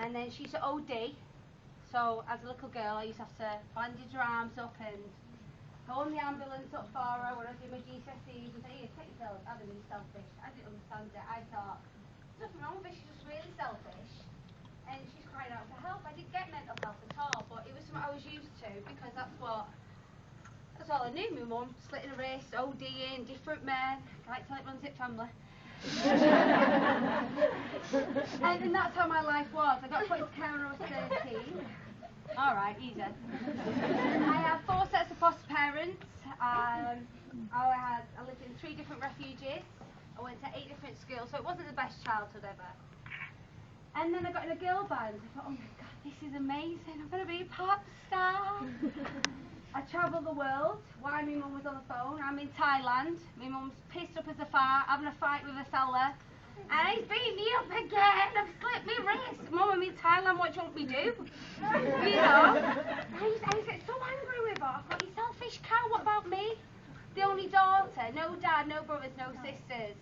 And then she used to OD. So as a little girl, I used to have to bandage her arms up and go on the ambulance up for her when I was doing my GCSEs and say, here, take your pills. Adam, you're selfish. I didn't understand it. I thought, there's nothing wrong with her, she's just really selfish. And she's crying out for help. I didn't get mental health at all, but it was something I was used to because that's all I knew. My mum slitting her wrist, ODing, different men. I like to tell it runs it family. And that's how my life was. I got put into care when I was 13. Alright, easy. I had 4 sets of foster parents. I lived in 3 different refuges. I went to 8 different schools, so it wasn't the best childhood ever. And then I got in a girl band. I thought, oh my god, this is amazing. I'm going to be a pop star. I travelled the world while my mum was on the phone. I'm in Thailand. My mum's pissed up as a fart, having a fight with a fella. And he's beating me up again. I've slipped my wrist. Mum, I'm in Thailand. What do you want me to do? You know? And he's so angry with her. I thought, you selfish cow. What about me? The only daughter. No dad, no brothers, no sisters.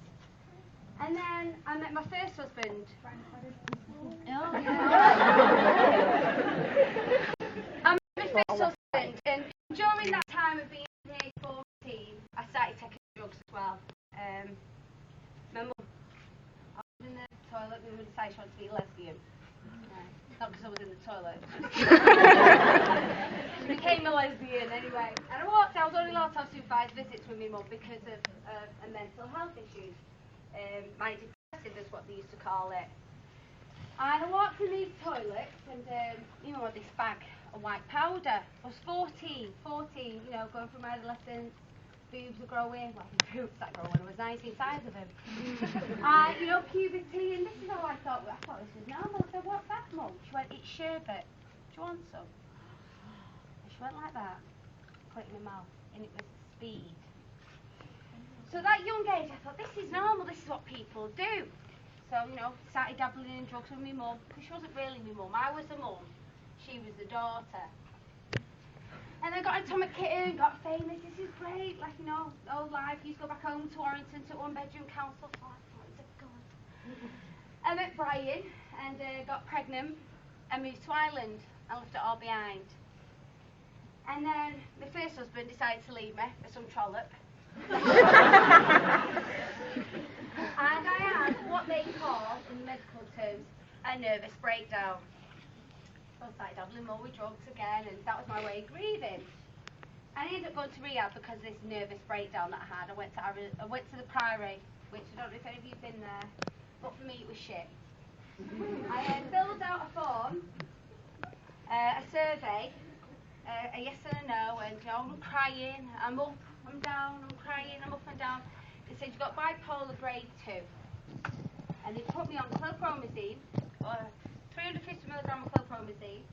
And then I met my first husband. Oh, yeah. I met my first husband, and during that time of being age 14, I started taking drugs as well. My mum, I was in the toilet, my mum decided she wanted to be a lesbian. Not because I was in the toilet. She became a lesbian anyway. And I was only allowed to have supervised visits with my mum because of mental health issues. Manic depressive is what they used to call it. And I walked in these toilets and my mum had this bag of white powder. I was 14, you know, going through my adolescence, boobs are growing, well, boobs that grow when I was 19, size of them. You know, puberty, and this is how I thought this was normal. I said, what's that, Mum? She went, it's sherbet. Do you want some? And she went like that, put it in my mouth, and it was speed. So that young age, I thought, this is normal, this is what people do. So, you know, started dabbling in drugs with my mum, because she wasn't really my mum. I was the mum, she was the daughter. And I got into Atomic Kitten, got famous, this is great, like, you know, old life. Used to go back home to Warrington to 1-bedroom council flat, that was good. I met Brian, and got pregnant, and moved to Ireland, and left it all behind. And then my first husband decided to leave me for some trollop. And I had what they call, in medical terms, a nervous breakdown. So I started dabbling more with drugs again, and that was my way of grieving. And I ended up going to rehab because of this nervous breakdown that I had. I went to the Priory, which I don't know if any of you've been there, but for me it was shit. I filled out a form, a survey, a yes and a no, and you know, I'm crying, I'm up, I'm down, I'm crying, I'm up and down. They said, you've got bipolar grade 2. And they put me on chlorpromazine, 350mg of chlorpromazine,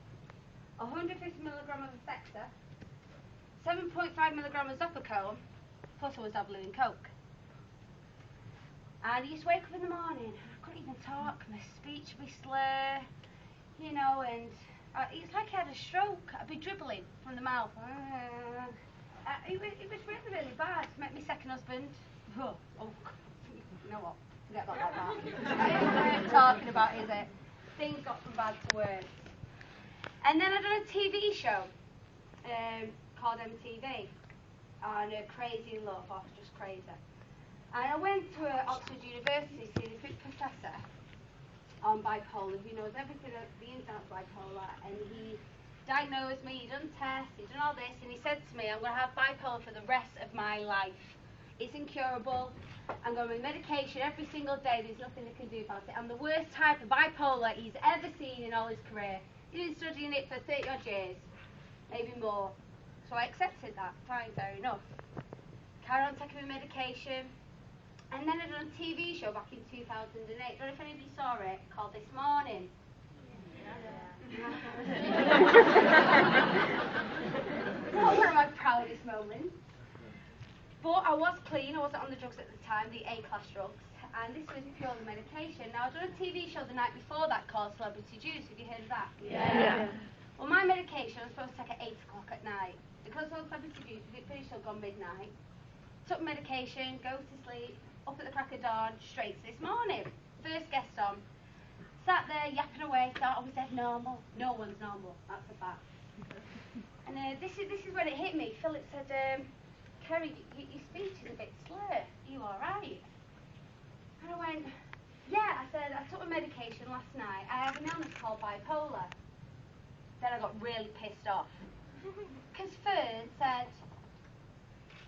150mg of Effexor, 7.5mg of Zopicone, plus I was dabbling in coke. And I used to wake up in the morning, I couldn't even talk, my speech would be slur, you know, and it's like I had a stroke. I'd be dribbling from the mouth. It was really, really bad. Met my second husband. Oh, you know what? Forget about that. It's worth talking about, is it? Things got from bad to worse. And then I done a TV show called MTV on Crazy in Love. Oh, just crazy. And I went to Oxford University to see the professor on bipolar, who knows everything of the ins and outs of bipolar, and he diagnosed me, he done tests, he done all this, and he said to me, I'm going to have bipolar for the rest of my life. It's incurable. I'm going with medication every single day. There's nothing they can do about it. I'm the worst type of bipolar he's ever seen in all his career. He's been studying it for 30 odd years, maybe more. So I accepted that. Fine, fair enough. Carry on taking my medication. And then I done a TV show back in 2008. I don't know if any of you saw it, called This Morning. Not one of my proudest moments. But I was clean, I wasn't on the drugs at the time, the A-class drugs, and this was purely medication. Now, I done a TV show the night before that called Celebrity Juice. Have you heard of that? Yeah. Well, my medication I was supposed to take at 8 o'clock at night. Because I was Celebrity Juice, we didn't finish till gone midnight. Took medication, go to sleep, up at the crack of dawn, straight to This Morning. First guest on. sat there yapping away, thought I was dead normal. No one's normal, that's a fact. And this is when it hit me. Philip said, Kerry, your speech is a bit slur. Are you alright? And I went, yeah. I said, I took my medication last night. I have an illness called bipolar. Then I got really pissed off. Because Fern said,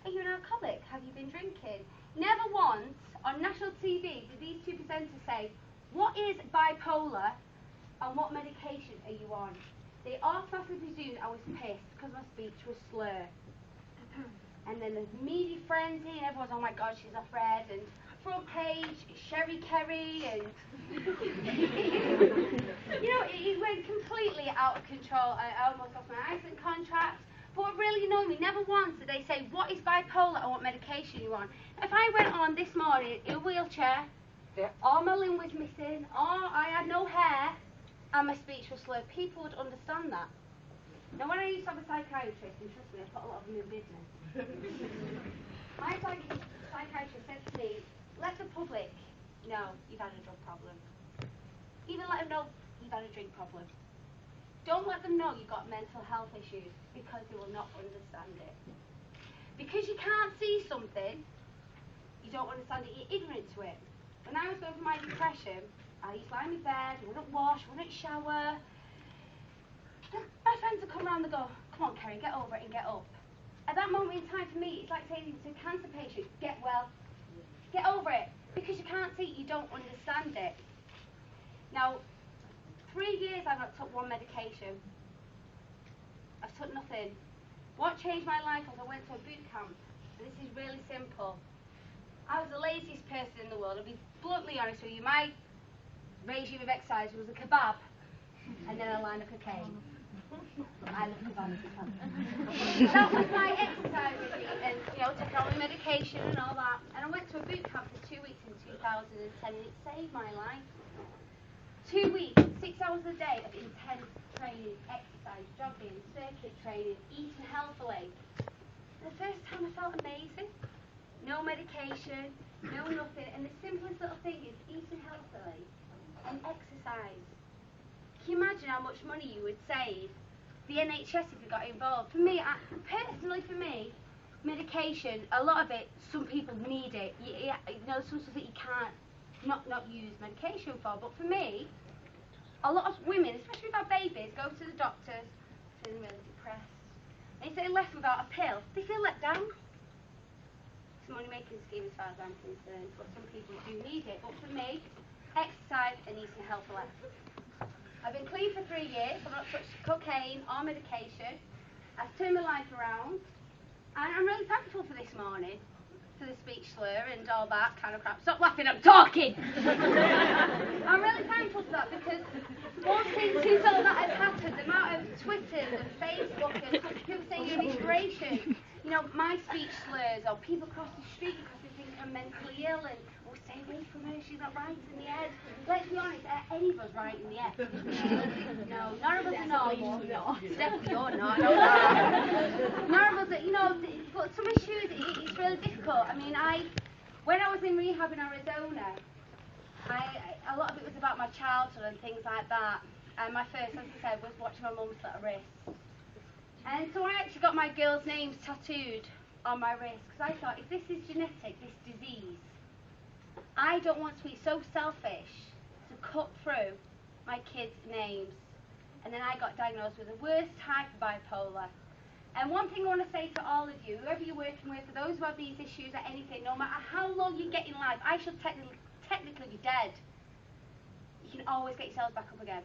are you an alcoholic? Have you been drinking? Never once on national TV did these two presenters say, what is bipolar and what medication are you on? They automatically presumed I was pissed because my speech was slur. And then the media frenzy and everyone's, oh my god, she's off red, and front page, Sherry Kerry, and it went completely out of control. I almost lost my Iceland contract. But what really annoyed me, never once did they say, what is bipolar and what medication you on? If I went on this morning in a wheelchair, all my limb was missing, or I had no hair, and my speech was slurred, people would understand that. Now when I used to have a psychiatrist, and trust me, I put a lot of them in business, my psychiatrist said to me, let the public know you've had a drug problem. Even let them know you've had a drink problem. Don't let them know you've got mental health issues, because they will not understand it. Because you can't see something, you don't understand it, you're ignorant to it. When I was going through my depression, I used to lie in my bed, I wouldn't wash, I wouldn't shower. My friends would come around and go, come on Kerry, get over it and get up. At that moment in time for me, it's like saying to a cancer patient, get well, get over it. Because you can't see it, you don't understand it. Now, 3 years I've not took one medication. I've took nothing. What changed my life was I went to a boot camp. And this is really simple. I was the laziest person in the world. I'll be bluntly honest with you. My regime of exercise was a kebab and then a line of cocaine. I love kebabs. That was my exercise regime, and taking all my medication and all that. And I went to a boot camp for 2 weeks in 2010, and it saved my life. 2 weeks, 6 hours a day of intense training, exercise, jogging, circuit training, eating healthily. The first time I felt amazing. No medication, no nothing, and the simplest little thing is eating healthily and exercise. Can you imagine how much money you would save the NHS if you got involved? For me, personally for me, medication, a lot of it, some people need it. Some stuff that you can't not use medication for, but for me, a lot of women, especially with our babies, go to the doctors feeling really depressed. And if they're left without a pill, they feel let down. It's a money-making scheme as far as I'm concerned, but some people do need it. But for me, exercise and eating healthily. I've been clean for 3 years. I've not touched cocaine or medication. I've turned my life around, and I'm really thankful for this morning. For the speech slur and all that kind of crap. Stop laughing, I'm talking! I'm really thankful for that, because since all that has happened, the amount of Twitter and Facebook and people saying you're an inspiration, my speech slurs, or people cross the street because they think I'm mentally ill and, stay away from her, she's not right in the head. Let's be honest, any of us right in the head? No, none of us are normal. Definitely you're not, I know that. None of us are, but some issues, it's really difficult. I mean, when I was in rehab in Arizona, a lot of it was about my childhood and things like that. And my first, as I said, was watching my mum's little wrist. And so I actually got my girls' names tattooed on my wrist, because I thought, if this is genetic, this disease, I don't want to be so selfish to cut through my kids' names. And then I got diagnosed with the worst type of bipolar. And one thing I want to say to all of you, whoever you're working with, for those who have these issues or anything, no matter how long you get in life, I should technically be dead. You can always get yourselves back up again.